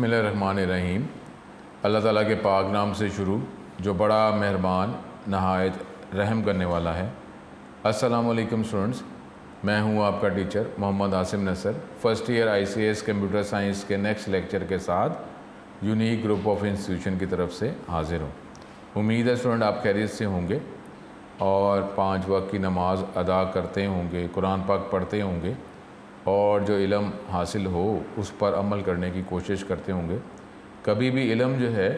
اللہ الرحمن الرحیم۔ اللہ تعالیٰ کے پاک نام سے شروع جو بڑا مہربان نہایت رحم کرنے والا ہے۔ السلام علیکم اسٹوڈنٹس، میں ہوں آپ کا teacher Muhammad Asim Nasr, first year ICS computer science کے نیکسٹ لیکچر کے ساتھ یونیک گروپ آف انسٹیٹیوشن کی طرف سے حاضر ہوں۔ امید ہے اسٹوڈنٹ آپ خیریت سے ہوں گے اور 5 وقت کی نماز ادا کرتے ہوں گے، قرآن پاک پڑھتے ہوں گے اور جو علم حاصل ہو اس پر عمل کرنے کی کوشش کرتے ہوں گے۔ کبھی بھی علم جو ہے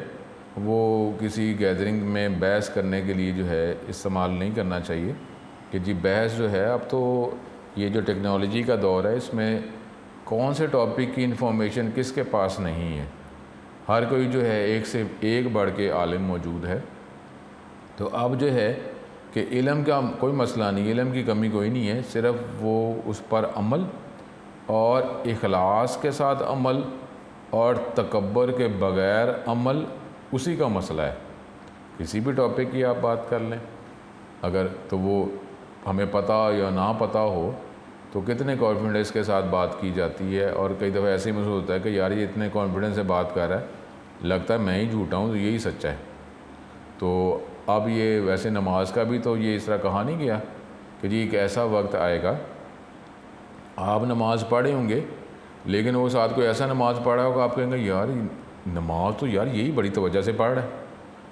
وہ کسی گیدرنگ میں بحث کرنے کے لیے جو ہے استعمال نہیں کرنا چاہیے کہ جی بحث جو ہے، اب تو یہ جو ٹیکنالوجی کا دور ہے اس میں کون سے ٹاپک کی انفارمیشن کس کے پاس نہیں ہے، ہر کوئی جو ہے ایک سے ایک بڑھ کے عالم موجود ہے۔ تو اب جو ہے کہ علم کا کوئی مسئلہ نہیں، علم کی کمی کوئی نہیں ہے، صرف وہ اس پر عمل اور اخلاص کے ساتھ عمل اور تکبر کے بغیر عمل، اسی کا مسئلہ ہے۔ کسی بھی ٹاپک کی آپ بات کر لیں، اگر تو وہ ہمیں پتہ یا نہ پتہ ہو تو کتنے کانفیڈنس کے ساتھ بات کی جاتی ہے، اور کئی دفعہ ایسے ہی محسوس ہوتا ہے کہ یار یہ اتنے کانفیڈنس سے بات کر رہا ہے، لگتا ہے میں ہی جھوٹا ہوں تو یہی سچا ہے۔ تو اب یہ ویسے نماز کا بھی تو یہ اس طرح کہا نہیں گیا کہ جی ایک ایسا وقت آئے گا آپ نماز پڑھے ہوں گے لیکن وہ ساتھ کوئی ایسا نماز پڑھا ہوگا آپ کہیں گے یار نماز تو یار یہی بڑی توجہ سے پڑھ رہا ہے،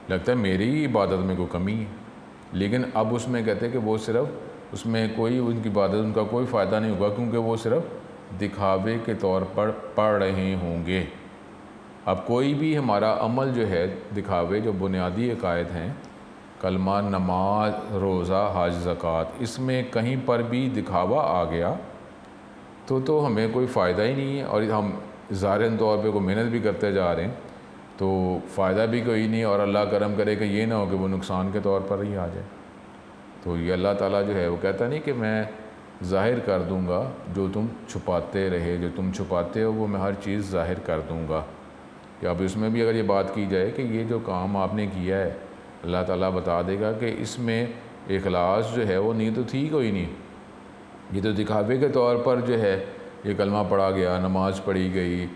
لگتا ہے میری ہی عبادت میں کوئی کمی ہے۔ لیکن اب اس میں کہتے ہیں کہ وہ صرف اس میں کوئی ان کی عبادت ان کا کوئی فائدہ نہیں ہوگا، کیونکہ وہ صرف دکھاوے کے طور پر پڑھ رہے ہوں گے۔ اب کوئی بھی ہمارا عمل جو ہے دکھاوے، جو بنیادی عقائد ہیں کلمہ، نماز، روزہ، حج، زکوٰۃ، اس میں کہیں پر بھی دکھاوا آ گیا تو ہمیں کوئی فائدہ ہی نہیں ہے، اور ہم ظاہراً طور پہ کوئی محنت بھی کرتے جا رہے ہیں تو فائدہ بھی کوئی نہیں، اور اللہ کرم کرے کہ یہ نہ ہو کہ وہ نقصان کے طور پر ہی آ جائے۔ تو یہ اللہ تعالیٰ جو ہے وہ کہتا نہیں کہ میں ظاہر کر دوں گا جو تم چھپاتے رہے، جو تم چھپاتے ہو وہ میں ہر چیز ظاہر کر دوں گا۔ کہ اب اس میں بھی اگر یہ بات کی جائے کہ یہ جو کام آپ نے کیا ہے، اللہ تعالیٰ بتا دے گا کہ اس میں اخلاص جو ہے وہ نہیں تو تھی کوئی نہیں، یہ تو دکھاوے کے طور پر جو ہے یہ کلمہ پڑھا گیا، نماز پڑھی گئی،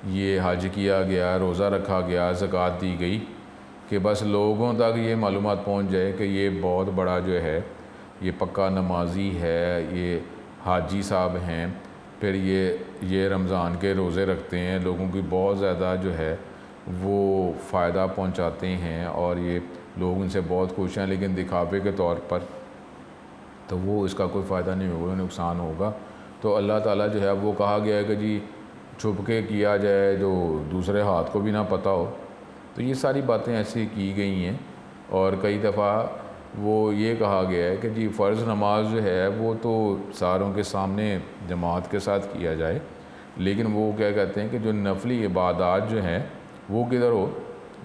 یہ حج کیا گیا، روزہ رکھا گیا، زکوٰۃ دی گئی، کہ بس لوگوں تک یہ معلومات پہنچ جائے کہ یہ بہت بڑا جو ہے یہ پکا نمازی ہے، یہ حاجی صاحب ہیں، پھر یہ رمضان کے روزے رکھتے ہیں، لوگوں کی بہت زیادہ جو ہے وہ فائدہ پہنچاتے ہیں اور یہ لوگ ان سے بہت خوش ہیں، لیکن دکھاوے کے طور پر تو وہ اس کا کوئی فائدہ نہیں ہوگا، نقصان ہوگا۔ تو اللہ تعالیٰ جو ہے وہ کہا گیا ہے کہ جی چھپ کے کیا جائے جو دوسرے ہاتھ کو بھی نہ پتہ ہو۔ تو یہ ساری باتیں ایسی کی گئی ہیں، اور کئی دفعہ وہ یہ کہا گیا ہے کہ جی فرض نماز جو ہے وہ تو ساروں کے سامنے جماعت کے ساتھ کیا جائے، لیکن وہ کیا کہتے ہیں کہ جو نفلی عبادات جو ہیں وہ کدھر ہو،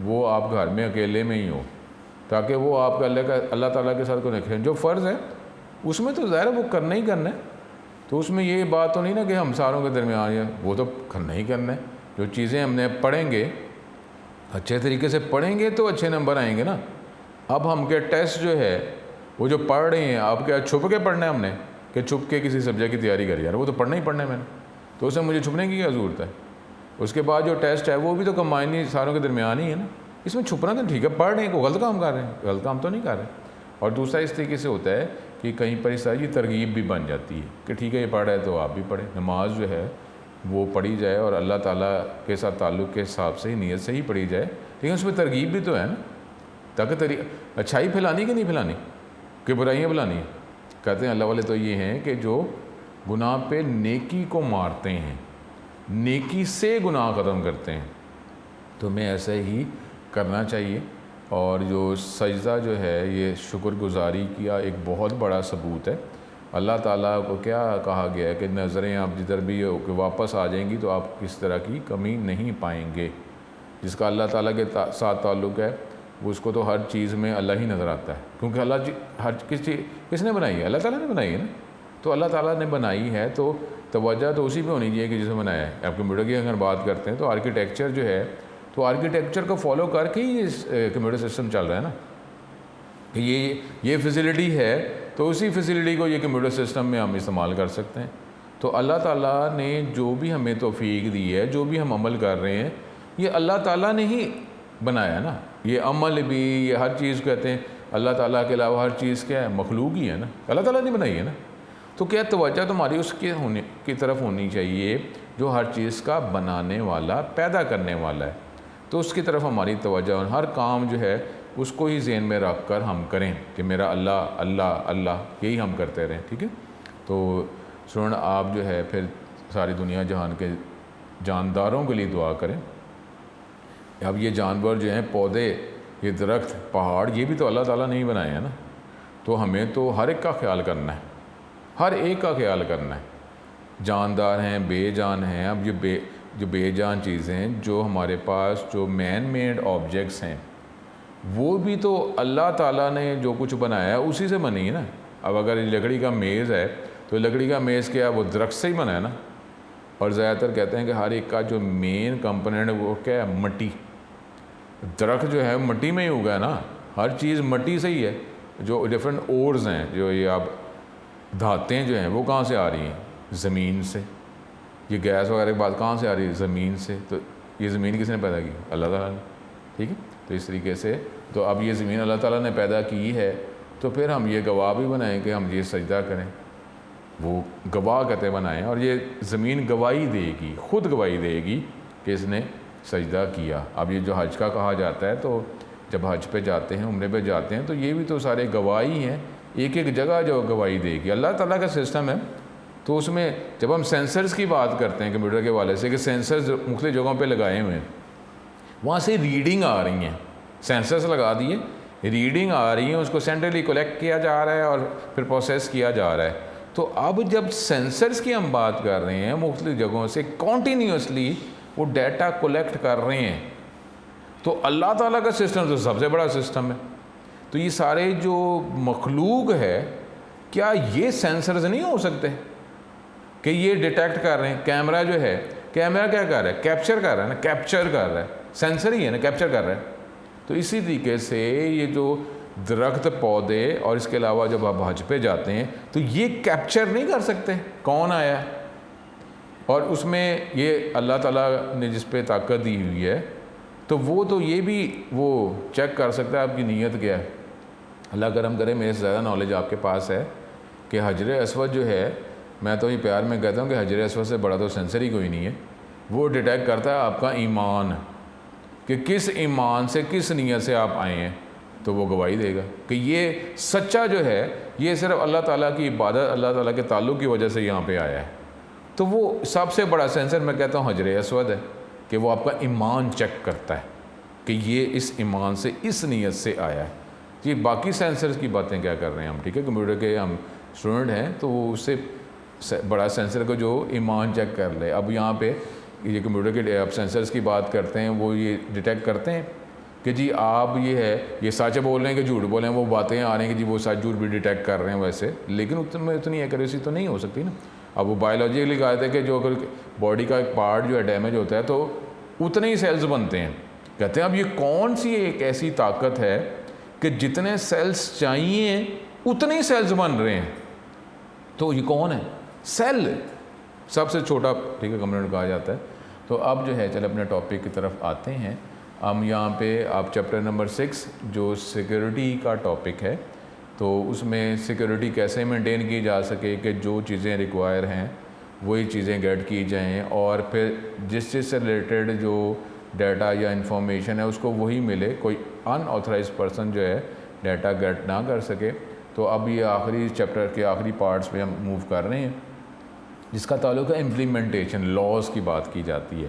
وہ آپ گھر میں اکیلے میں ہی ہو، تاکہ وہ آپ کا اللہ تعالیٰ کے ساتھ کو رکھیں۔ جو فرض ہے اس میں تو ظاہر ہے وہ کرنا ہی کرنا ہے، تو اس میں یہ بات تو نہیں نا کہ ہم ساروں کے درمیان ہے، وہ تو کرنا ہی کرنا ہے۔ جو چیزیں ہم نے پڑھیں گے اچھے طریقے سے پڑھیں گے تو اچھے نمبر آئیں گے نا۔ اب ہم کے ٹیسٹ جو ہے وہ جو پڑھ رہے ہیں، آپ کیا چھپ کے پڑھنا ہے ہم نے کہ چھپ کے کسی سبجیکٹ کی تیاری کری، یار وہ تو پڑھنا ہی پڑھنا ہے میں نے، تو اس میں مجھے چھپنے کی کیا ضرورت ہے۔ اس کے بعد جو ٹیسٹ ہے وہ بھی تو کمبائن ساروں کے درمیان ہی ہے نا، اس میں چھپنا تو ٹھیک ہے، پڑھ رہے ہیں کوئی غلط کام کر رہے ہیں، غلط کام تو نہیں کر رہے۔ اور دوسرا اس طریقے سے ہوتا ہے کہ کہیں پر اس طرح کی ترغیب بھی بن جاتی ہے کہ ٹھیک ہے یہ پڑھ رہا ہے تو آپ بھی پڑھیں، نماز جو ہے وہ پڑھی جائے اور اللہ تعالیٰ کے ساتھ تعلق کے حساب سے ہی، نیت سے ہی پڑھی جائے، لیکن اس میں ترغیب بھی تو ہے نا، تاکہ اچھائی پھیلانی کہ نہیں پھیلانی کہ برائیاں پھیلانی ہیں۔ کہتے ہیں اللہ والے تو یہ ہیں کہ جو گناہ پہ نیکی کو مارتے ہیں، نیکی سے گناہ ختم کرتے ہیں، تو ہمیں ایسے ہی کرنا چاہیے۔ اور جو سجدہ جو ہے یہ شکر گزاری کا ایک بہت بڑا ثبوت ہے۔ اللہ تعالیٰ کو کیا کہا گیا ہے کہ نظریں آپ جدھر بھی واپس آ جائیں گی تو آپ کس طرح کی کمی نہیں پائیں گے۔ جس کا اللہ تعالیٰ کے ساتھ تعلق ہے وہ اس کو تو ہر چیز میں اللہ ہی نظر آتا ہے، کیونکہ اللہ کس نے بنائی ہے؟ اللہ تعالیٰ نے بنائی ہے نا۔ تو اللہ تعالیٰ نے بنائی ہے تو توجہ تو اسی پہ ہونی چاہیے کہ جس نے بنایا ہے۔ آپ کمپیوٹر کی اگر بات کرتے ہیں تو آرکیٹیکچر جو ہے، تو آرکیٹیکچر کو فالو کر کے ہی کمپیوٹر سسٹم چل رہا ہے نا، کہ یہ فیسلٹی ہے تو اسی فیسلٹی کو یہ کمپیوٹر سسٹم میں ہم استعمال کر سکتے ہیں۔ تو اللہ تعالیٰ نے جو بھی ہمیں توفیق دی ہے، جو بھی ہم عمل کر رہے ہیں، یہ اللہ تعالیٰ نے ہی بنایا نا، یہ عمل بھی، یہ ہر چیز کہتے ہیں اللہ تعالیٰ کے علاوہ ہر چیز کیا ہے، مخلوق ہی ہے نا، اللہ تعالیٰ نے بنائی ہے نا. تو کیا توجہ تمہاری اس کے ہونے کی طرف ہونی چاہیے جو ہر چیز کا بنانے والا، پیدا کرنے والا ہے. تو اس کی طرف ہماری توجہ، ہر کام جو ہے اس کو ہی ذہن میں رکھ کر ہم کریں کہ میرا اللہ اللہ اللہ، یہی ہم کرتے رہیں. ٹھیک ہے. تو سن آپ جو ہے پھر ساری دنیا جہان کے جانداروں کے لیے دعا کریں. اب یہ جانور جو ہیں، پودے، یہ درخت، پہاڑ، یہ بھی تو اللہ تعالیٰ نے ہی بنائے ہیں نا. تو ہمیں تو ہر ایک کا خیال کرنا ہے، ہر ایک کا خیال کرنا ہے. جاندار ہیں، بے جان ہیں. اب جو بے جان چیزیں ہیں، جو ہمارے پاس جو مین میڈ آبجیکٹس ہیں، وہ بھی تو اللہ تعالیٰ نے جو کچھ بنایا ہے اسی سے بنی ہے نا. اب اگر لکڑی کا میز ہے تو لکڑی کا میز کیا ہے، وہ درخت سے ہی بنا ہے نا. اور زیادہ تر کہتے ہیں کہ ہر ایک کا جو مین کمپوننٹ وہ کیا ہے، مٹی. درخت جو ہے مٹی میں ہی ہوگا نا، ہر چیز مٹی سے ہی ہے. جو ڈفرینٹ اورز ہیں، جو یہ اب دھاتیں جو ہیں وہ کہاں سے آ رہی ہیں، زمین سے. یہ گیس وغیرہ کی بات کہاں سے آ رہی ہے، زمین سے. تو یہ زمین کس نے پیدا کی، اللہ تعالیٰ نے. ٹھیک ہے. تو اس طریقے سے تو اب یہ زمین اللہ تعالیٰ نے پیدا کی ہے، تو پھر ہم یہ گواہ بھی بنائیں کہ ہم یہ سجدہ کریں. وہ گواہ کہتے بنائیں، اور یہ زمین گواہی دے گی، خود گواہی دے گی کہ اس نے سجدہ کیا. اب یہ جو حج کا کہا جاتا ہے، تو جب حج پہ جاتے ہیں، عمرے پہ جاتے ہیں، تو یہ بھی تو سارے گواہی ہیں. ایک ایک جگہ جو گواہی دے گی، اللہ تعالیٰ کا سسٹم ہے. تو اس میں جب ہم سینسرز کی بات کرتے ہیں کمپیوٹر کے حوالے سے، کہ سینسرز مختلف جگہوں پہ لگائے ہوئے ہیں، وہاں سے ریڈنگ آ رہی ہیں. سینسرز لگا دیے، ریڈنگ آ رہی ہیں، اس کو سینٹرلی کلیکٹ کیا جا رہا ہے اور پھر پروسیس کیا جا رہا ہے. تو اب جب سینسرز کی ہم بات کر رہے ہیں، مختلف جگہوں سے کنٹینیوسلی وہ ڈیٹا کلیکٹ کر رہے ہیں، تو اللہ تعالیٰ کا سسٹم تو سب سے بڑا سسٹم ہے. تو یہ سارے جو مخلوق ہے، کیا یہ سینسرز نہیں ہو سکتے کہ یہ ڈیٹیکٹ کر رہے ہیں؟ کیمرہ جو ہے، کیمرہ کیا کر رہا ہے، کیپچر کر رہا ہے نا، کیپچر کر رہا ہے، سینسر ہی ہے نا، کیپچر کر رہا ہے. تو اسی طریقے سے یہ جو درخت، پودے، اور اس کے علاوہ جب آپ حج پہ جاتے ہیں تو یہ کیپچر نہیں کر سکتے کون آیا ہے. اور اس میں یہ اللہ تعالیٰ نے جس پہ طاقت دی ہوئی ہے، تو وہ تو یہ بھی وہ چیک کر سکتا ہے آپ کی نیت کیا ہے. اللہ کرم کرے، میرے سے زیادہ نالج آپ کے پاس ہے کہ حجر اسود جو ہے، میں تو یہ پیار میں کہتا ہوں کہ حجر اسود سے بڑا تو سینسر ہی کوئی نہیں ہے. وہ ڈیٹیکٹ کرتا ہے آپ کا ایمان، کہ کس ایمان سے، کس نیت سے آپ آئے ہیں. تو وہ گواہی دے گا کہ یہ سچا جو ہے، یہ صرف اللہ تعالیٰ کی عبادت، اللہ تعالیٰ کے تعلق کی وجہ سے یہاں پہ آیا ہے. تو وہ سب سے بڑا سینسر میں کہتا ہوں حجر اسود ہے، کہ وہ آپ کا ایمان چیک کرتا ہے کہ یہ اس ایمان سے، اس نیت سے آیا ہے. یہ باقی سینسرز کی باتیں کیا کر رہے ہیں ہم. ٹھیک ہے. کمپیوٹر کے ہم اسٹوڈنٹ ہیں، تو وہ اس سے بڑا سینسر کو جو ایمان چیک کر لے. اب یہاں پہ یہ کمپیوٹر کے آپ سینسرز کی بات کرتے ہیں، وہ یہ ڈیٹیکٹ کرتے ہیں کہ جی آپ یہ ہے، یہ سچ بول رہے ہیں کہ جھوٹ بول رہے ہیں. وہ باتیں آ رہی ہیں کہ جی وہ سچ جھوٹ بھی ڈیٹیکٹ کر رہے ہیں ویسے، لیکن اتنی ایکوریسی تو نہیں ہو سکتی نا. اب وہ بایولوجیکلی کہا تھا کہ جو اگر باڈی کا ایک پارٹ جو ہے ڈیمیج ہوتا ہے، تو اتنے ہی سیلز بنتے ہیں. کہتے ہیں اب یہ کون سی ایک ایسی طاقت ہے کہ جتنے سیلز چاہیے اتنے ہی سیلز بن رہے ہیں. تو یہ کون ہے؟ سیل، سب سے چھوٹا، ٹھیک ہے، کمپوننٹ کہا جاتا ہے. تو اب جو ہے چلے اپنے ٹاپک کی طرف آتے ہیں. ہم یہاں پہ آپ چیپٹر نمبر 6 جو سیکیورٹی کا ٹاپک ہے، تو اس میں سیکیورٹی کیسے مینٹین کی جا سکے کہ جو چیزیں ریکوائر ہیں وہی چیزیں گیٹ کی جائیں، اور پھر جس چیز سے ریلیٹڈ جو ڈیٹا یا انفارمیشن ہے اس کو وہی ملے، کوئی ان آتھرائز پرسن جو ہے ڈیٹا گیٹ نہ کر سکے. تو اب یہ آخری چیپٹر کے آخری پارٹس پہ ہم موو کر رہے ہیں، جس کا تعلق ہے امپلیمنٹیشن. لاز کی بات کی جاتی ہے.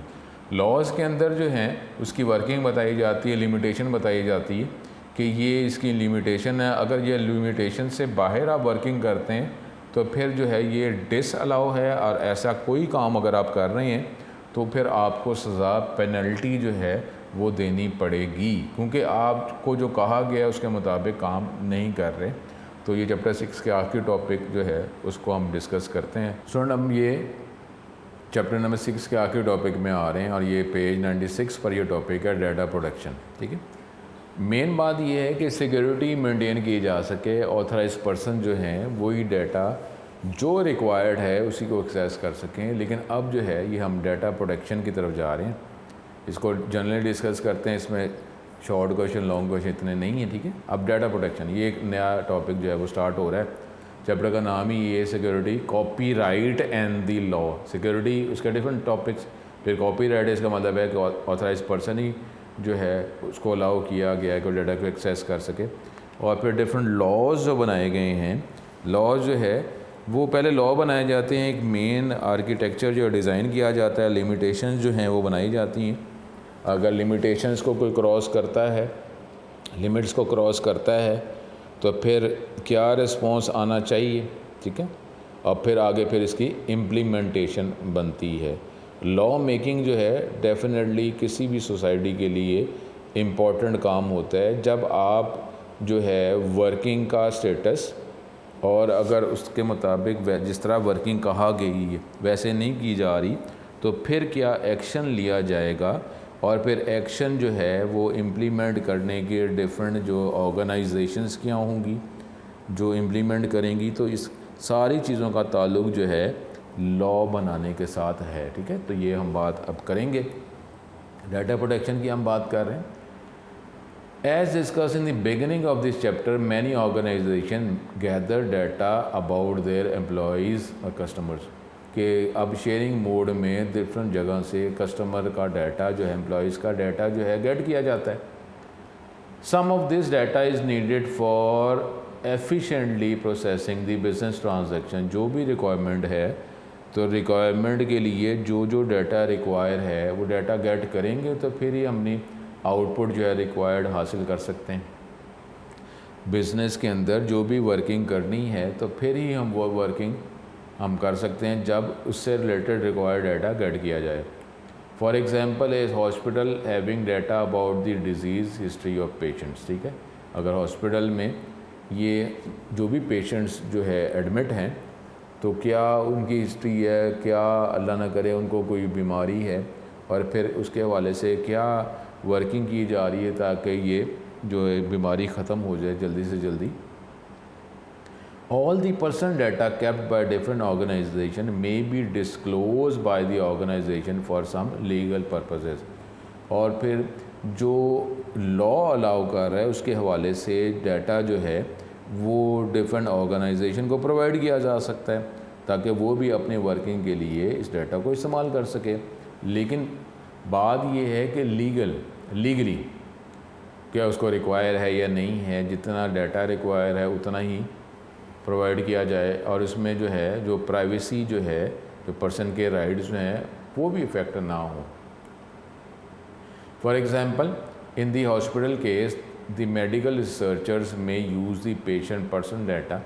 لاز کے اندر جو ہیں اس کی ورکنگ بتائی جاتی ہے، لیمیٹیشن بتائی جاتی ہے کہ یہ اس کی لیمیٹیشن ہے. اگر یہ لیمیٹیشن سے باہر آپ ورکنگ کرتے ہیں تو پھر جو ہے یہ ڈس الاؤ ہے، اور ایسا کوئی کام اگر آپ کر رہے ہیں تو پھر آپ کو سزا، پینلٹی جو ہے وہ دینی پڑے گی، کیونکہ آپ کو جو کہا گیا ہے اس کے مطابق کام نہیں کر رہے. تو یہ چیپٹر 6 کے آخری ٹاپک جو ہے اس کو ہم ڈسکس کرتے ہیں. اسٹوڈنٹ، ہم یہ چیپٹر نمبر 6 کے آخری ٹاپک میں آ رہے ہیں، اور یہ پیج 96 پر یہ ٹاپک ہے ڈیٹا پروٹیکشن. ٹھیک ہے. مین بات یہ ہے کہ سیکیورٹی مینٹین کی جا سکے، آتھرائز پرسن جو ہیں وہی ڈیٹا جو ریکوائرڈ ہے اسی کو ایکسیس کر سکیں. لیکن اب جو ہے یہ ہم ڈیٹا پروٹیکشن کی طرف جا رہے ہیں. اس کو جنرلی ڈسکس کرتے ہیں، اس میں شارٹ کویشچن لانگ کویشچن اتنے نہیں ہیں، ٹھیک ہے. اب ڈیٹا پروٹیکشن، یہ ایک نیا ٹاپک جو ہے وہ سٹارٹ ہو رہا ہے. چیپٹر کا نام ہی یہ security, copyright and the law. Security اس کے ڈفرینٹ ٹاپکس. پھر کاپی رائٹ اس کا مطلب ہے کہ آتھرائز پرسن ہی جو ہے اس کو الاؤ کیا گیا ہے کہ ڈیٹا کو ایکسیس کر سکے. اور پھر ڈفرینٹ لاز جو بنائے گئے ہیں. لاز جو ہے وہ پہلے لا بنائے جاتے ہیں، ایک مین آرکیٹیکچر جو ڈیزائن کیا جاتا ہے، لمیٹیشنز جو ہیں وہ بنائی جاتی ہیں. اگر لمیٹیشنز کو کوئی کراس کرتا ہے، لمٹس کو کراس کرتا ہے تو پھر کیا رسپانس آنا چاہیے، ٹھیک ہے. اور پھر آگے پھر اس کی امپلیمنٹیشن بنتی ہے. لا میکنگ جو ہے ڈیفینیٹلی کسی بھی سوسائٹی کے لیے امپورٹنٹ کام ہوتا ہے. جب آپ جو ہے ورکنگ کا سٹیٹس، اور اگر اس کے مطابق جس طرح ورکنگ کہا گئی ہے ویسے نہیں کی جا رہی تو پھر کیا ایکشن لیا جائے گا. اور پھر ایکشن جو ہے وہ امپلیمنٹ کرنے کے ڈفرینٹ جو آرگنائزیشنز کیا ہوں گی جو امپلیمنٹ کریں گی. تو اس ساری چیزوں کا تعلق جو ہے لا بنانے کے ساتھ ہے، ٹھیک ہے. تو یہ ہم بات اب کریں گے. ڈیٹا پروٹیکشن کی ہم بات کر رہے ہیں. As discussed in the beginning of this chapter, many organizations gather data about their employees or customers. کہ اب شیئرنگ موڈ میں ڈفرینٹ جگہ سے کسٹمر کا ڈیٹا جو ہے، امپلائیز کا ڈیٹا جو ہے گیٹ کیا جاتا ہے. Some of this data is needed for efficiently processing the business transaction. جو بھی ریکوائرمنٹ ہے تو ریکوائرمنٹ کے لیے جو ڈیٹا ریکوائر ہے وہ ڈیٹا گیٹ کریں گے تو پھر ہی ہم نے آؤٹ پٹ جو ہے ریکوائرڈ حاصل کر سکتے ہیں. بزنس کے اندر جو بھی ورکنگ کرنی ہے تو پھر ہی ہم وہ ورکنگ ہم کر سکتے ہیں جب اس سے ریلیٹڈ ریکوائرڈ ڈیٹا گیٹ کیا جائے. For example is hospital having data about the disease history of patients. ٹھیک ہے، اگر ہاسپٹل میں یہ جو بھی پیشنٹس جو ہے ایڈمٹ ہیں تو کیا ان کی ہسٹری ہے، کیا اللہ نہ کرے ان کو کوئی بیماری ہے، اور پھر اس کے حوالے سے کیا ورکنگ کی جا رہی ہے تاکہ یہ جو بیماری ختم ہو جائے جلدی سے جلدی. All the personal data kept by different organization may be disclosed by the organization for some legal purposes. اور پھر جو لا الاؤ کر رہا ہے اس کے حوالے سے ڈیٹا جو ہے وہ ڈفرینٹ آرگنائزیشن کو پرووائڈ کیا جا سکتا ہے تاکہ وہ بھی اپنے ورکنگ کے لیے اس ڈیٹا کو استعمال کر سکے. لیکن بات یہ ہے کہ لیگلی کیا اس کو ریکوائر ہے یا نہیں ہے. جتنا ڈیٹا ریکوائر ہے اتنا ہی پرووائڈ کیا جائے اور اس میں جو ہے جو پرائیویسی جو ہے جو پرسن کے رائٹس جو ہیں وہ بھی افیکٹ نہ ہو. For example in the hospital case the medical researchers may use the patient person data.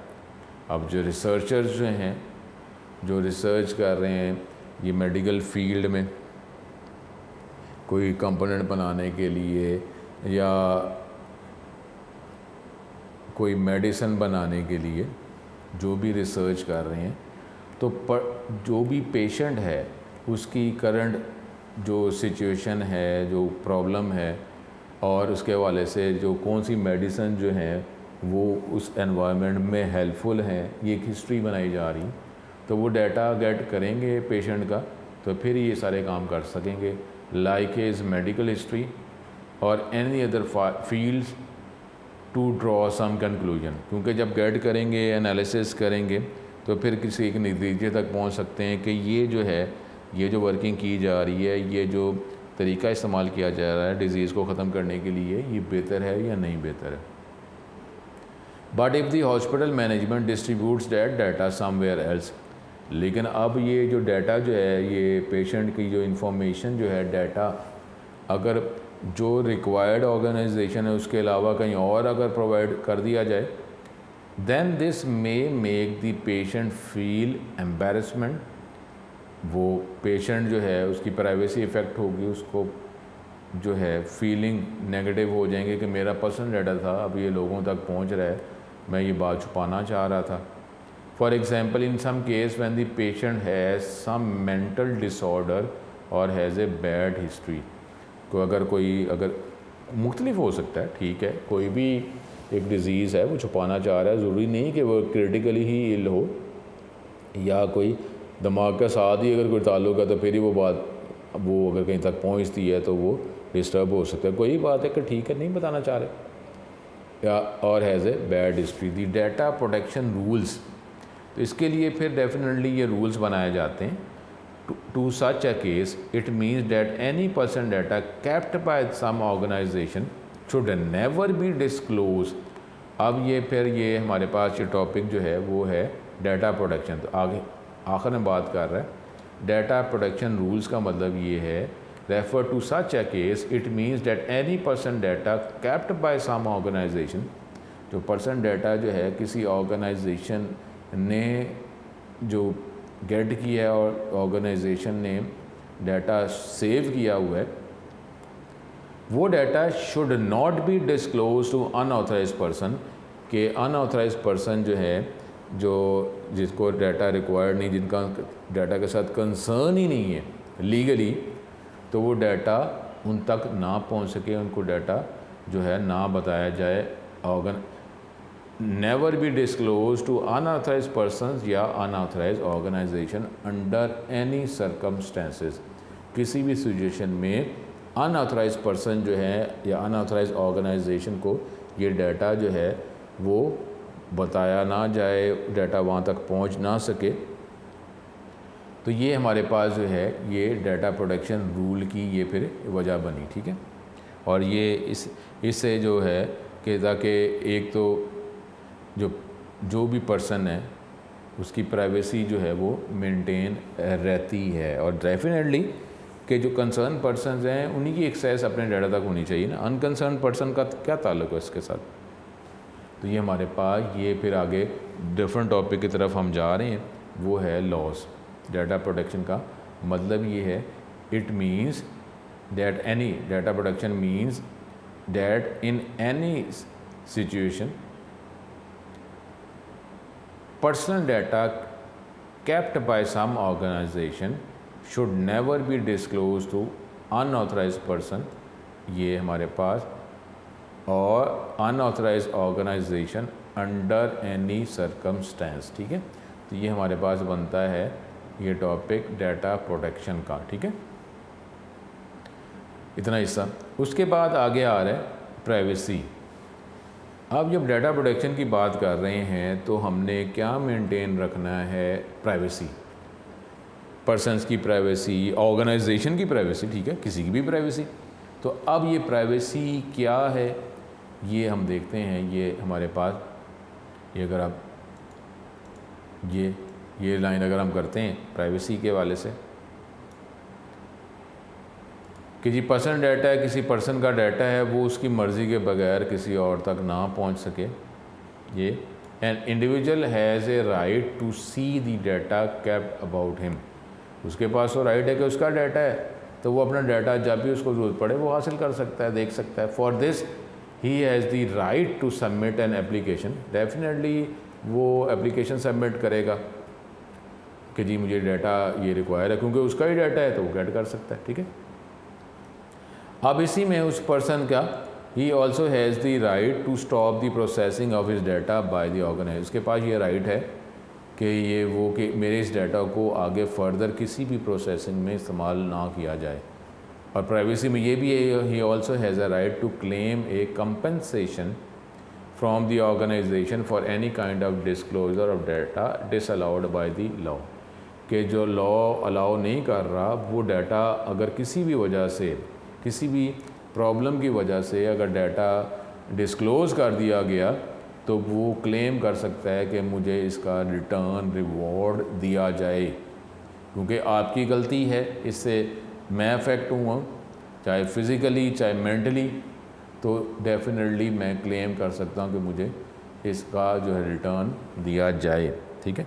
اب جو ریسرچرز جو ہیں جو ریسرچ کر رہے ہیں یہ میڈیکل فیلڈ میں کوئی کمپوننٹ بنانے کے لیے یا کوئی میڈیسن بنانے کے لیے جو بھی ریسرچ کر رہے ہیں تو جو بھی پیشنٹ ہے اس کی کرنٹ جو سچویشن ہے، جو پرابلم ہے، اور اس کے حوالے سے جو کون سی میڈیسن جو ہیں وہ اس انوائرمنٹ میں ہیلپ فل ہیں، یہ ایک ہسٹری بنائی جا رہی. تو وہ ڈیٹا گیٹ کریں گے پیشنٹ کا تو پھر یہ سارے کام کر سکیں گے. لائک از میڈیکل ہسٹری اور any other fields to draw some conclusion. کیونکہ جب گیٹ کریں گے، انالیسس کریں گے تو پھر کسی ایک نتیجے تک پہنچ سکتے ہیں کہ یہ جو ہے یہ جو ورکنگ کی جا رہی ہے، یہ جو طریقہ استعمال کیا جا رہا ہے ڈیزیز کو ختم کرنے کے لیے، یہ بہتر ہے یا نہیں بہتر ہے. But if the hospital management distributes that data somewhere else. لیکن اب یہ جو ڈیٹا جو ہے یہ پیشنٹ کی جو انفارمیشن جو ہے ڈیٹا اگر جو ریکوائرڈ آرگنائزیشن ہے اس کے علاوہ کہیں اور اگر پرووائڈ کر دیا جائے دین دس مے میک دی پیشنٹ فیل ایمبیرسمنٹ. وہ پیشنٹ جو ہے اس کی پرائیویسی افیکٹ ہوگی، اس کو جو ہے فیلنگ نیگیٹو ہو جائیں گے کہ میرا پرسنل ڈیٹا تھا اب یہ لوگوں تک پہنچ رہا ہے، میں یہ بات چھپانا چاہ رہا تھا. For example in some case when the patient has some mental disorder اور ہیز اے بیڈ ہسٹری. اگر مختلف ہو سکتا ہے، ٹھیک ہے، کوئی بھی ایک ڈیزیز ہے وہ چھپانا چاہ رہا ہے، ضروری نہیں کہ وہ کریٹیکلی ہی ال ہو یا کوئی دماغ کا ساتھ ہی اگر کوئی تعلق ہے تو پھر ہی وہ بات وہ اگر کہیں تک پہنچتی ہے تو وہ ڈسٹرب ہو سکتا ہے. کوئی بات ہے کہ ٹھیک ہے نہیں بتانا چاہ رہے یا اور has a bad history. The data protection rules, تو اس کے لیے پھر ڈیفینیٹلی یہ رولز بنائے جاتے ہیں. To such a case it means that any person data kept by some organization should never be disclose. اب یہ پھر یہ ہمارے پاس یہ ٹاپک جو ہے وہ ہے ڈیٹا پروٹیکشن. تو آگے آخر میں بات کر رہا ہے ڈیٹا پروٹیکشن رولز کا مطلب یہ ہے refer to such a case it means that any person data kept by some organization. جو پرسن ڈیٹا جو ہے کسی آرگنائزیشن نے جو گیٹ کیا ہے اور آرگنائزیشن نے ڈیٹا سیو کیا ہوا ہے, وہ data should not be disclose to unauthorised person. کہ ان آتھرائز پرسن جو ہے جو جس کو ڈیٹا ریکوائرڈ نہیں, جن کا ڈیٹا کے ساتھ کنسرن ہی نہیں ہے لیگلی, تو وہ ڈیٹا ان تک نہ پہنچ سکے, ان کو ڈیٹا جو ہے نہ بتایا جائے. Never be disclose to unauthorised persons یا unauthorised organisation under any circumstances. کسی بھی سچویشن میں ان آتھرائز پرسن جو ہے یا ان آتھرائز آرگنائزیشن کو یہ ڈیٹا جو ہے وہ بتایا نہ جائے, ڈیٹا وہاں تک پہنچ نہ سکے. تو یہ ہمارے پاس جو ہے یہ ڈیٹا پروٹیکشن رول کی یہ پھر وجہ بنی. ٹھیک ہے, اور یہ اس سے جو ہے کہ تاکہ ایک تو جو بھی پرسن ہے اس کی پرائیویسی جو ہے وہ مینٹین رہتی ہے. اور ڈیفینیٹلی کہ جو کنسرن پرسنز ہیں انہی کی ایکسیس اپنے ڈیٹا تک ہونی چاہیے نا. ان کنسرن پرسن کا کیا تعلق ہے اس کے ساتھ؟ تو یہ ہمارے پاس یہ پھر آگے ڈفرینٹ ٹاپک کی طرف ہم جا رہے ہیں, وہ ہے لاس. ڈیٹا پروٹیکشن کا مطلب یہ ہے it means that any data protection means that in any situation personal data kept by some organization should never be disclosed to unauthorized person. یہ ہمارے پاس اور unauthorized organization under any circumstance. ٹھیک ہے, تو یہ ہمارے پاس بنتا ہے یہ ٹاپک ڈیٹا پروٹیکشن کا. ٹھیک ہے, اتنا حصہ. اس کے بعد آگے آ رہا ہے پرائیویسی. اب جب ڈیٹا پروٹیکشن کی بات کر رہے ہیں تو ہم نے کیا مینٹین رکھنا ہے؟ پرائیویسی, پرسنس کی پرائیویسی, آرگنائزیشن کی پرائیویسی. ٹھیک ہے, کسی کی بھی پرائیویسی. تو اب یہ پرائیویسی کیا ہے یہ ہم دیکھتے ہیں. یہ ہمارے پاس یہ اگر آپ یہ لائن اگر ہم کرتے ہیں پرائیویسی کے حوالے سے کہ جی پرسنل ڈیٹا ہے, کسی پرسن کا ڈیٹا ہے, وہ اس کی مرضی کے بغیر کسی اور تک نہ پہنچ سکے. یہ an individual has a right to see the data kept about him. اس کے پاس وہ رائٹ ہے کہ اس کا ڈیٹا ہے تو وہ اپنا ڈیٹا جب بھی اس کو ضرورت پڑے وہ حاصل کر سکتا ہے, دیکھ سکتا ہے. For this he has the right to submit an application. Definitely وہ اپلیکیشن سبمٹ کرے گا کہ جی مجھے ڈیٹا یہ ریکوائر ہے, کیونکہ اس کا ہی ڈیٹا ہے تو وہ گیٹ کر سکتا ہے. ٹھیک ہے, اب اسی میں اس پرسن کا he also has the right to stop the processing of his data by the organise. اس کے پاس یہ رائٹ ہے کہ یہ وہ کہ میرے اس ڈیٹا کو آگے فردر کسی بھی پروسیسنگ میں استعمال نہ کیا جائے. اور پرائیویسی میں یہ بھی ہے he also has a right to claim a compensation from the organisation for any kind of disclosure of data disallowed by the law. کہ جو لا الاؤ نہیں کر رہا وہ ڈیٹا اگر کسی بھی وجہ سے کسی بھی پرابلم کی وجہ سے اگر ڈیٹا ڈسکلوز کر دیا گیا تو وہ کلیم کر سکتا ہے کہ مجھے اس کا ریٹرن ریوارڈ دیا جائے, کیونکہ آپ کی غلطی ہے, اس سے میں افیکٹ ہوا چاہے فزیکلی چاہے مینٹلی, تو ڈیفینیٹلی میں کلیم کر سکتا ہوں کہ مجھے اس کا جو ہے ریٹرن دیا جائے. ٹھیک ہے,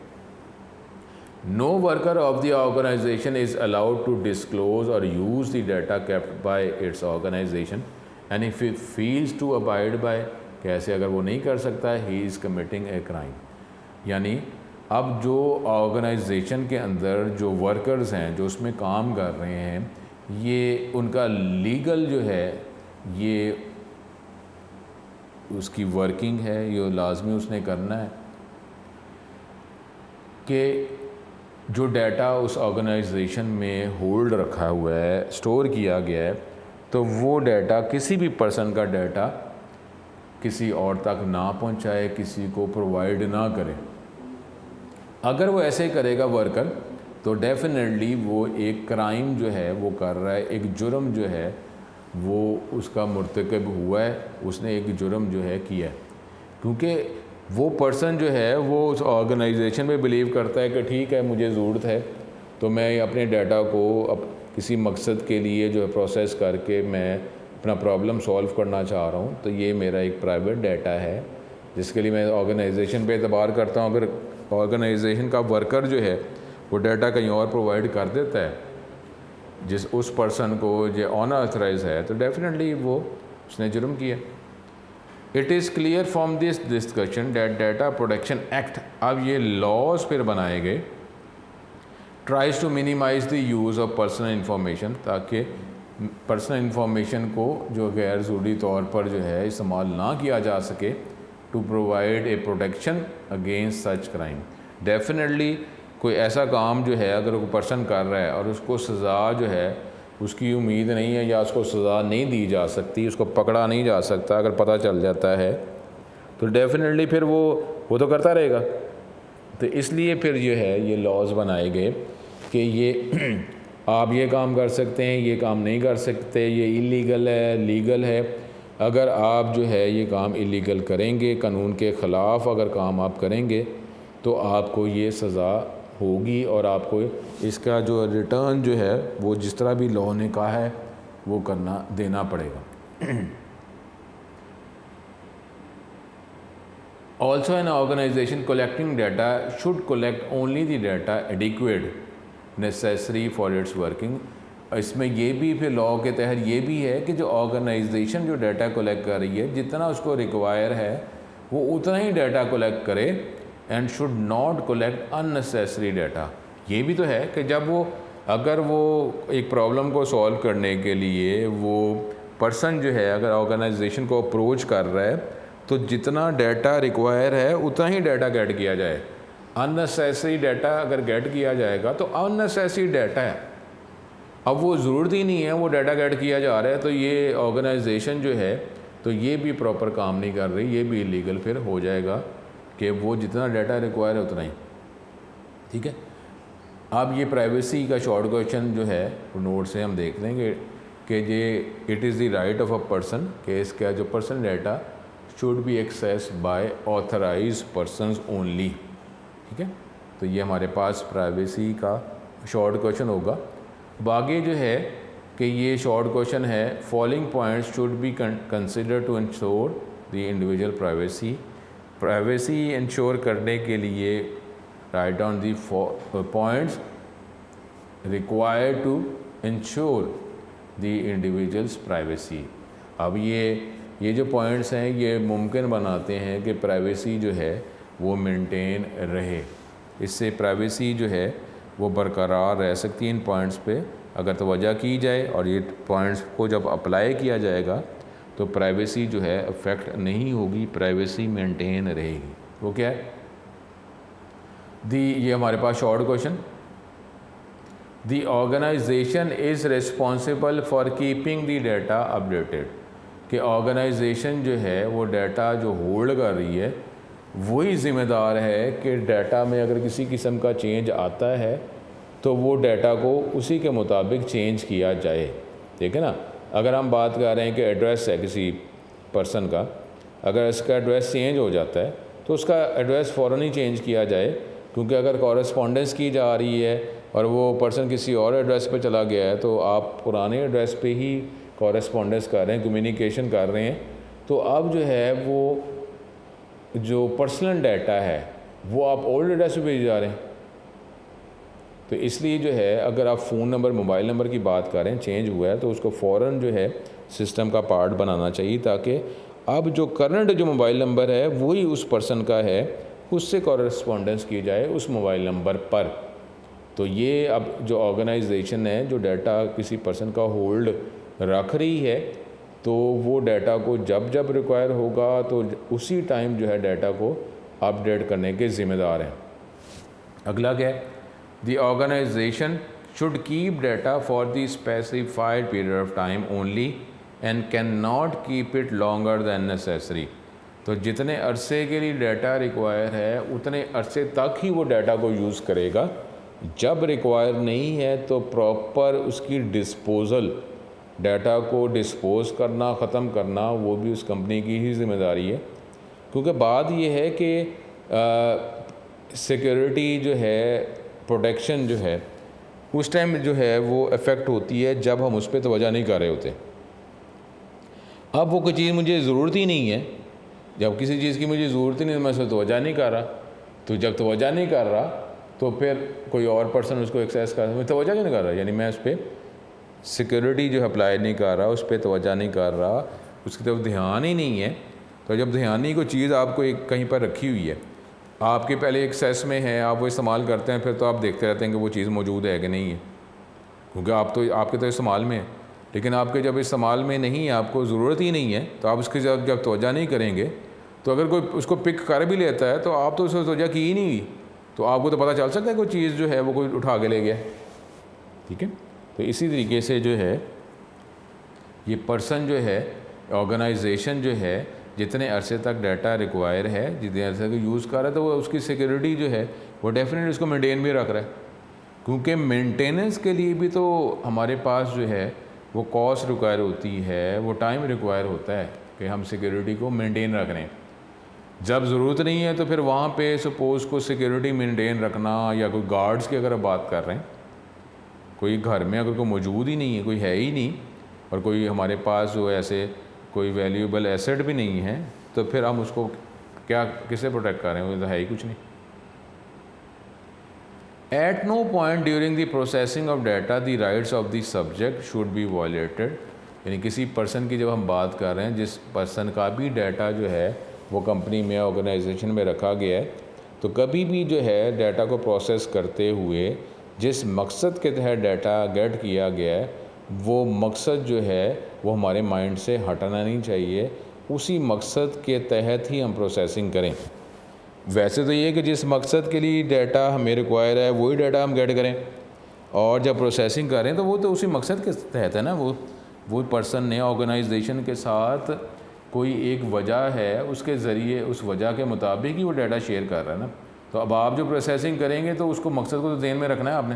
No worker of the organization is allowed to disclose or use the data kept by its organization and if it fails to abide by کیسے اگر وہ نہیں کر سکتا ہے he is committing a crime. یعنی اب جو آرگنائزیشن کے اندر جو ورکرز ہیں جو اس میں کام کر رہے ہیں یہ ان کا لیگل جو ہے یہ اس کی ورکنگ ہے, یہ لازمی اس نے کرنا ہے کہ جو ڈیٹا اس آرگنائزیشن میں ہولڈ رکھا ہوا ہے، اسٹور کیا گیا ہے، تو وہ ڈیٹا کسی بھی پرسن کا ڈیٹا کسی اور تک نہ پہنچائے، کسی کو پرووائڈ نہ کرے۔ اگر وہ ایسے کرے گا ورکر تو ڈیفینیٹلی وہ ایک کرائم جو ہے وہ کر رہا ہے، ایک جرم جو ہے وہ اس کا مرتکب ہوا ہے، اس نے ایک جرم جو ہے کیا ہے، کیونکہ وہ پرسن جو ہے وہ اس آرگنائزیشن میں بلیو کرتا ہے کہ ٹھیک ہے مجھے ضرورت ہے تو میں اپنے ڈیٹا کو کسی مقصد کے لیے جو ہے پروسیس کر کے میں اپنا پرابلم سولو کرنا چاہ رہا ہوں، تو یہ میرا ایک پرائیویٹ ڈیٹا ہے جس کے لیے میں آرگنائزیشن پہ اعتبار کرتا ہوں۔ اگر آرگنائزیشن کا ورکر جو ہے وہ ڈیٹا کہیں اور پرووائڈ کر دیتا ہے اس پرسن کو جو آن آتھرائز ہے، تو ڈیفینیٹلی وہ اس نے جرم کیا۔ It is clear from this discussion that data protection act, اب یہ لاز پھر بنائے گئے، tries to minimize the use of personal information, تاکہ پرسنل انفارمیشن کو جو غیر ضروری طور پر جو ہے استعمال نہ کیا جا سکے، to provide a protection against such crime. Definitely کوئی ایسا کام جو ہے اگر کوئی پرسن کر رہا ہے اور اس کو سزا جو ہے اس کی امید نہیں ہے یا اس کو سزا نہیں دی جا سکتی، اس کو پکڑا نہیں جا سکتا، اگر پتہ چل جاتا ہے تو ڈیفینیٹلی پھر وہ تو کرتا رہے گا۔ تو اس لیے پھر جو ہے یہ لاز بنائے گئے کہ یہ آپ یہ کام کر سکتے ہیں، یہ کام نہیں کر سکتے، یہ اللیگل ہے، لیگل ہے۔ اگر آپ جو ہے یہ کام اللیگل کریں گے، قانون کے خلاف اگر کام آپ کریں گے تو آپ کو یہ سزا ہوگی اور آپ کو اس کا جو ریٹرن جو ہے وہ جس طرح بھی لاء نے کہا ہے وہ دینا پڑے گا۔ Also an organization collecting data should collect only the data adequate necessary for its working۔ اس میں یہ بھی پھر لاء کے تحت یہ بھی ہے کہ جو آرگنائزیشن جو ڈیٹا کلیکٹ کر رہی ہے جتنا اس کو ریکوائر ہے وہ اتنا ہی ڈیٹا کلیکٹ کرے، and should not collect unnecessary data. یہ بھی تو ہے کہ جب اگر وہ ایک پرابلم کو سولو کرنے کے لیے وہ پرسن جو ہے اگر آرگنائزیشن کو اپروچ کر رہا ہے تو جتنا ڈیٹا ریکوائر ہے اتنا ہی ڈیٹا گیٹ کیا جائے۔ unnecessary ڈیٹا اگر گیٹ کیا جائے گا تو unnecessary ڈیٹا ہے، اب وہ ضرورت ہی نہیں ہے وہ ڈیٹا گیٹ کیا جا رہا ہے، تو یہ آرگنائزیشن جو ہے تو یہ بھی پراپر کام نہیں کر رہی، یہ بھی لیگل پھر ہو جائے گا کہ وہ جتنا ڈیٹا ریکوائر ہے اتنا ہی۔ ٹھیک ہے، اب یہ پرائیویسی کا شارٹ کویشچن جو ہے نوٹ سے ہم دیکھ لیں گے کہ یہ it is the right of a person کہ اس کا جو personal data should be access by authorize persons only. ٹھیک ہے، تو یہ ہمارے پاس پرائیویسی کا شارٹ کویشچن ہوگا۔ اب آگے جو ہے کہ یہ شارٹ کویشچن ہے، following points should be consider to ensure the individual privacy. Privacy ensure کرنے کے لیے write down the points required to ensure the individuals privacy. اب یہ جو پوائنٹس ہیں یہ ممکن بناتے ہیں کہ پرائیویسی جو ہے وہ مینٹین رہے، اس سے پرائیویسی جو ہے وہ برقرار رہ سکتی ہے۔ ان پوائنٹس پہ اگر توجہ کی جائے اور یہ پوائنٹس کو جب اپلائی کیا جائے گا تو پرائیویسی جو ہے افیکٹ نہیں ہوگی، پرائیویسی مینٹین رہے گی۔ وہ کیا ہے یہ ہمارے پاس short question, the organisation is responsible for keeping the data updated, کہ آرگنائزیشن جو ہے وہ ڈیٹا جو ہولڈ کر رہی ہے وہی ذمہ دار ہے کہ ڈیٹا میں اگر کسی قسم کا چینج آتا ہے تو وہ ڈیٹا کو اسی کے مطابق چینج کیا جائے۔ ٹھیک ہے نا، اگر ہم بات کر رہے ہیں کہ ایڈریس ہے کسی پرسن کا، اگر اس کا ایڈریس چینج ہو جاتا ہے تو اس کا ایڈریس فوراً ہی چینج کیا جائے، کیونکہ اگر کورسپونڈنس کی جا رہی ہے اور وہ پرسن کسی اور ایڈریس پہ چلا گیا ہے تو آپ پرانے ایڈریس پہ ہی کورسپونڈنس کر رہے ہیں، کمیونیکیشن کر رہے ہیں، تو اب جو ہے وہ جو پرسنل ڈیٹا ہے وہ آپ اولڈ ایڈریس پہ بھیجے جا رہے ہیں۔ تو اس لیے جو ہے اگر آپ فون نمبر موبائل نمبر کی بات کریں چینج ہوا ہے تو اس کو فوراً جو ہے سسٹم کا پارٹ بنانا چاہیے، تاکہ اب جو کرنٹ جو موبائل نمبر ہے وہی اس پرسن کا ہے، اس سے کورسپونڈنس کی جائے اس موبائل نمبر پر۔ تو یہ اب جو آرگنائزیشن ہے جو ڈیٹا کسی پرسن کا ہولڈ رکھ رہی ہے تو وہ ڈیٹا کو جب ریکوائر ہوگا تو اسی ٹائم جو ہے ڈیٹا کو اپ ڈیٹ کرنے کے ذمہ دار ہیں۔ اگلا کیا ہے، The organization should keep data for the specified period of time only and cannot keep it longer than necessary. تو جتنے عرصے کے لیے ڈیٹا ریکوائر ہے اتنے عرصے تک ہی وہ ڈیٹا کو یوز کرے گا. جب ریکوائر نہیں ہے تو پراپر اس کی ڈسپوزل، ڈیٹا کو ڈسپوز کرنا، ختم کرنا، وہ بھی اس کمپنی کی ہی ذمہ داری ہے. کیونکہ بات یہ ہے کہ سیکیورٹی جو ہے، پروٹیکشن جو ہے، اس ٹائم جو ہے وہ افیکٹ ہوتی ہے جب ہم اس پہ توجہ نہیں کر رہے ہوتے. اب وہ کوئی چیز مجھے ضرورت ہی نہیں ہے، جب کسی چیز کی مجھے ضرورت ہی نہیں، میں اس پہ توجہ نہیں کر رہا. تو جب توجہ نہیں کر رہا تو پھر کوئی اور پرسن اس کو ایکسیس کر رہا، میں توجہ کیوں نہیں کر رہا؟ یعنی میں اس پہ سیکیورٹی جو اپلائی نہیں کر رہا، اس پہ توجہ نہیں کر رہا، اس کی طرف دھیان ہی نہیں ہے. تو جب دھیان نہیں، کوئی چیز آپ کو ایک کہیں پر رکھی ہوئی ہے، آپ کے پہلے ایکسیس میں ہے، آپ وہ استعمال کرتے ہیں، پھر تو آپ دیکھتے رہتے ہیں کہ وہ چیز موجود ہے کہ نہیں ہے، کیونکہ آپ کے تو استعمال میں ہے. لیکن آپ کے جب استعمال میں نہیں ہے، آپ کو ضرورت ہی نہیں ہے، تو آپ اس کی جب توجہ نہیں کریں گے، تو اگر کوئی اس کو پک کر بھی لیتا ہے تو آپ تو اس کو توجہ کی ہی نہیں ہوئی، تو آپ کو تو پتہ چل سکتا ہے کوئی چیز جو ہے وہ کوئی اٹھا کے لے گیا. ٹھیک ہے. تو اسی طریقے سے جو ہے یہ پرسن جو ہے، آرگنائزیشن جو ہے، جتنے عرصے تک ڈیٹا ریکوائر ہے، جتنے عرصے کو یوز کر رہا ہے، تو وہ اس کی سیکیورٹی جو ہے وہ ڈیفینیٹلی اس کو مینٹین بھی رکھ رہا ہے. کیونکہ مینٹیننس کے لیے بھی تو ہمارے پاس جو ہے وہ کاسٹ ریکوائر ہوتی ہے، وہ ٹائم ریکوائر ہوتا ہے کہ ہم سیکیورٹی کو مینٹین رکھ رہے ہیں. جب ضرورت نہیں ہے تو پھر وہاں پہ سپوز کو سیکیورٹی مینٹین رکھنا، یا کوئی گارڈز کی اگر آپ بات کر رہے ہیں، کوئی گھر میں اگر کوئی موجود ہی نہیں ہے، کوئی ہے ہی نہیں، اور کوئی ہمارے پاس جو ایسے کوئی ویلیوبل ایسٹ بھی نہیں ہے، تو پھر ہم اس کو کیا کسے پروٹیکٹ کر رہے ہیں؟ وہ تو ہے ہی کچھ نہیں. At no point during the processing of data the rights of the subject should be violated. یعنی کسی پرسن کی جب ہم بات کر رہے ہیں، جس پرسن کا بھی ڈیٹا جو ہے وہ کمپنی میں، آرگنائزیشن میں رکھا گیا ہے، تو کبھی بھی جو ہے ڈیٹا کو پروسیس کرتے ہوئے جس مقصد کے تحت ڈیٹا گیٹ کیا گیا ہے، وہ مقصد جو ہے وہ ہمارے مائنڈ سے ہٹنا نہیں چاہیے. اسی مقصد کے تحت ہی ہم پروسیسنگ کریں. ویسے تو یہ کہ جس مقصد کے لیے ڈیٹا ہمیں ریکوائر ہے وہی ڈیٹا ہم گیٹ کریں، اور جب پروسیسنگ کریں تو وہ تو اسی مقصد کے تحت ہے نا. وہ پرسن نے آرگنائزیشن کے ساتھ کوئی ایک وجہ ہے، اس کے ذریعے اس وجہ کے مطابق ہی وہ ڈیٹا شیئر کر رہا ہے نا. تو اب آپ جو پروسیسنگ کریں گے تو اس کو مقصد کو تو ذہن میں رکھنا ہے آپ نے،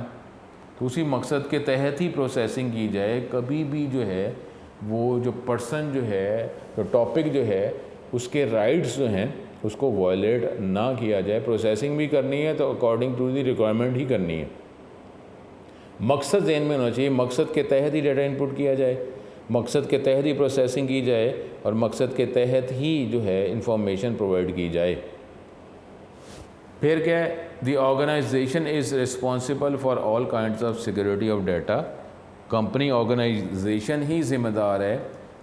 تو اسی مقصد کے تحت ہی پروسیسنگ کی جائے. کبھی بھی جو ہے وہ جو پرسن جو ہے، جو ٹاپک جو ہے، اس کے رائٹس جو ہیں اس کو وائلیٹ نہ کیا جائے. پروسیسنگ بھی کرنی ہے تو اکارڈنگ ٹو دی ریکوائرمنٹ ہی کرنی ہے. مقصد ذہن میں ہونا چاہیے، مقصد کے تحت ہی ڈیٹا انپٹ کیا جائے، مقصد کے تحت ہی پروسیسنگ کی جائے، اور مقصد کے تحت ہی جو ہے انفارمیشن پرووائڈ کی جائے. پھر کیا ہے؟ The organisation is responsible for all kinds of security of data. Company, organisation ہی ذمہ دار ہے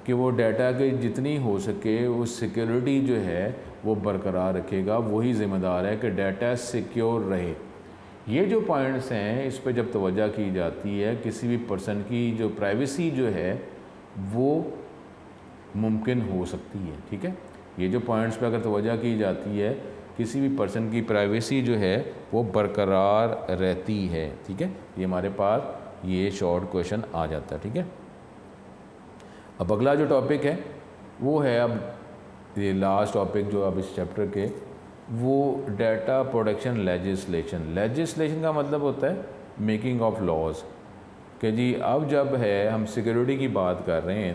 کہ وہ ڈیٹا کی جتنی ہو سکے وہ سیکورٹی جو ہے وہ برقرار رکھے گا. وہی ذمہ دار ہے کہ ڈیٹا سیکیور رہے. یہ جو پوائنٹس ہیں اس پہ جب توجہ کی جاتی ہے، کسی بھی پرسن کی جو پرائیویسی جو ہے وہ ممکن ہو سکتی ہے. ٹھیک ہے. یہ جو پوائنٹس پہ اگر توجہ کی جاتی ہے، کسی بھی پرسن کی پرائیویسی جو ہے وہ برقرار رہتی ہے. ٹھیک ہے. یہ ہمارے پاس یہ شارٹ کویشچن آ جاتا ہے. ٹھیک ہے. اب اگلا جو ٹاپک ہے وہ ہے، اب یہ لاسٹ ٹاپک جو اب اس چیپٹر کے، وہ ڈیٹا پروٹیکشن لیجسلیشن. لیجسلیشن کا مطلب ہوتا ہے میکنگ آف لاز، کہ جی اب جب ہے ہم سیکیورٹی کی بات کر رہے ہیں،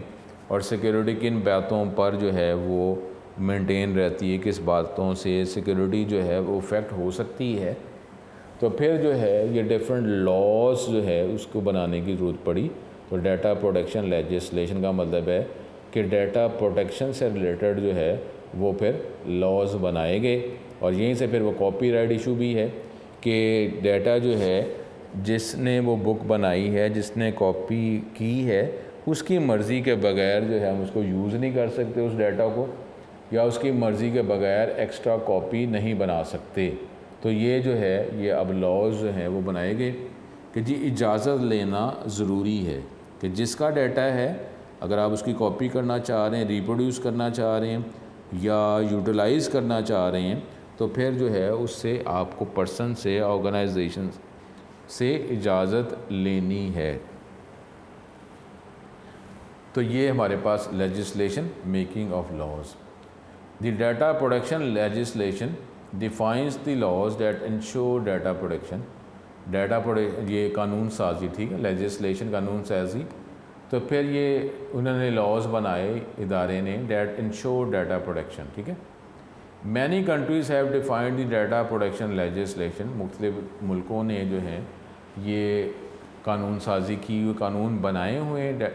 اور سیکیورٹی کن باتوں پر جو ہے وہ مینٹین رہتی ہے، کس باتوں سے سیکیورٹی جو ہے وہ افیکٹ ہو سکتی ہے، تو پھر جو ہے یہ ڈیفرنٹ لاز جو ہے اس کو بنانے کی ضرورت پڑی. تو ڈیٹا پروٹیکشن لیجسلیشن کا مطلب ہے کہ ڈیٹا پروٹیکشن سے ریلیٹڈ جو ہے وہ پھر لاز بنائے گئے. اور یہیں سے پھر وہ کاپی رائٹ ایشو بھی ہے کہ ڈیٹا جو ہے جس نے وہ بک بنائی ہے، جس نے کاپی کی ہے، اس کی مرضی کے بغیر جو ہے ہم اس کو یوز نہیں کر سکتے اس ڈیٹا کو، یا اس کی مرضی کے بغیر ایکسٹرا کاپی نہیں بنا سکتے. تو یہ جو ہے یہ اب لاز جو ہیں وہ بنائے گئے کہ جی اجازت لینا ضروری ہے کہ جس کا ڈیٹا ہے اگر آپ اس کی کاپی کرنا چاہ رہے ہیں، ریپروڈیوس کرنا چاہ رہے ہیں، یا یوٹیلائز کرنا چاہ رہے ہیں، تو پھر جو ہے اس سے آپ کو پرسن سے، آرگنائزیشن سے اجازت لینی ہے. تو یہ ہمارے پاس legislation making of laws. The data protection legislation defines the laws that ensure data protection. یہ قانون سازی, ٹھیک ہے, لیجسلیشن قانون سازی. تو پھر یہ انہوں نے لاز بنائے ادارے نے دیٹ انشور ڈیٹا پروٹیکشن, ٹھیک ہے. Many countries have defined the data protection legislation. مختلف ملکوں نے جو ہے یہ قانون سازی کی ہوئی, قانون بنائے ہوئے ہیں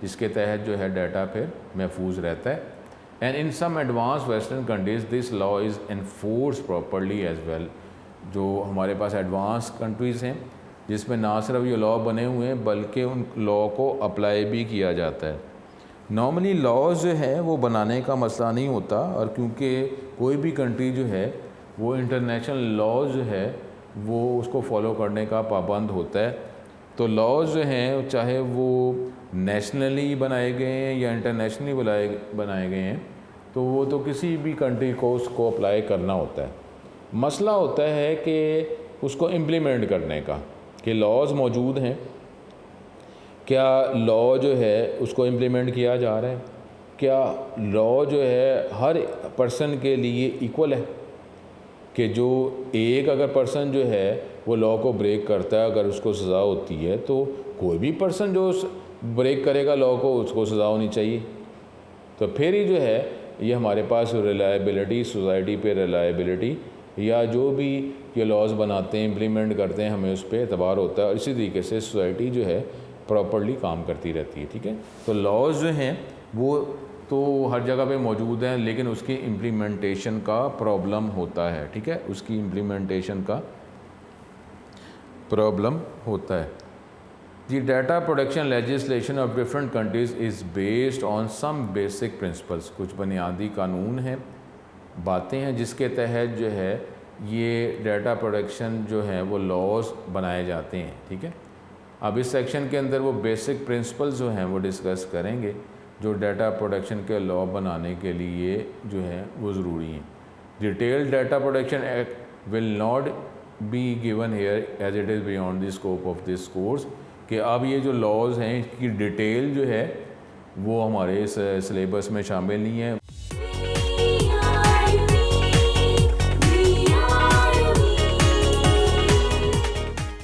جس کے تحت جو ہے ڈیٹا پھر محفوظ رہتا ہے. And in some advance western countries this law is enforce properly as well. جو ہمارے پاس ایڈوانس کنٹریز ہیں جس میں نہ صرف یہ لا بنے ہوئے ہیں بلکہ ان لا کو اپلائی بھی کیا جاتا ہے. نارملی لاز جو ہے وہ بنانے کا مسئلہ نہیں ہوتا, اور کیونکہ کوئی بھی کنٹری جو ہے وہ انٹرنیشنل لاز جو ہے وہ اس کو فالو کرنے کا پابند ہوتا ہے. تو لاز جو ہیں چاہے وہ نیشنلی بنائے گئے ہیں یا انٹرنیشنلی بنائے گئے ہیں تو وہ تو کسی بھی کنٹری کو اس کو اپلائی کرنا ہوتا ہے. مسئلہ ہوتا ہے کہ اس کو امپلیمنٹ کرنے کا, کہ لاز موجود ہیں, کیا لا جو ہے اس کو امپلیمنٹ کیا جا رہا ہے, کیا لا جو ہے ہر پرسن کے لیے ایکول ہے, کہ جو ایک اگر پرسن جو ہے وہ لا کو بریک کرتا ہے اگر اس کو سزا ہوتی ہے تو کوئی بھی پرسن جو بریک کرے گا لا کو اس کو سزا ہونی چاہیے. تو پھر ہی جو ہے یہ ہمارے پاس ریلائبلٹی, سوسائٹی پہ ریلائبلٹی یا جو بھی یہ لاز بناتے ہیں امپلیمنٹ کرتے ہیں ہمیں اس پہ اعتبار ہوتا ہے, اور اسی طریقے سے سوسائٹی جو ہے پراپرلی کام کرتی رہتی ہے, ٹھیک ہے. تو لاز جو ہیں وہ تو ہر جگہ پہ موجود ہیں لیکن اس کی امپلیمنٹیشن کا پرابلم ہوتا ہے, ٹھیک ہے, اس کی امپلیمنٹیشن کا پرابلم ہوتا ہے. دی data protection legislation of different countries is based on some basic principles. کچھ بنیادی قانون ہیں, باتیں ہیں جس کے تحت جو ہے یہ ڈیٹا پروٹیکشن جو ہے وہ لاز بنائے جاتے ہیں, ٹھیک ہے. اب اس سیکشن کے اندر وہ بیسک پرنسپلز جو ہیں وہ ڈسکس کریں گے جو ڈیٹا پروٹیکشن کے لا بنانے کے لیے جو ہیں وہ ضروری ہیں. Detail data protection act will not be given here as it is beyond the scope of this course. کہ اب یہ جو لاز ہیں اس کی ڈیٹیل جو ہے وہ ہمارے اس سلیبس میں شامل نہیں ہے.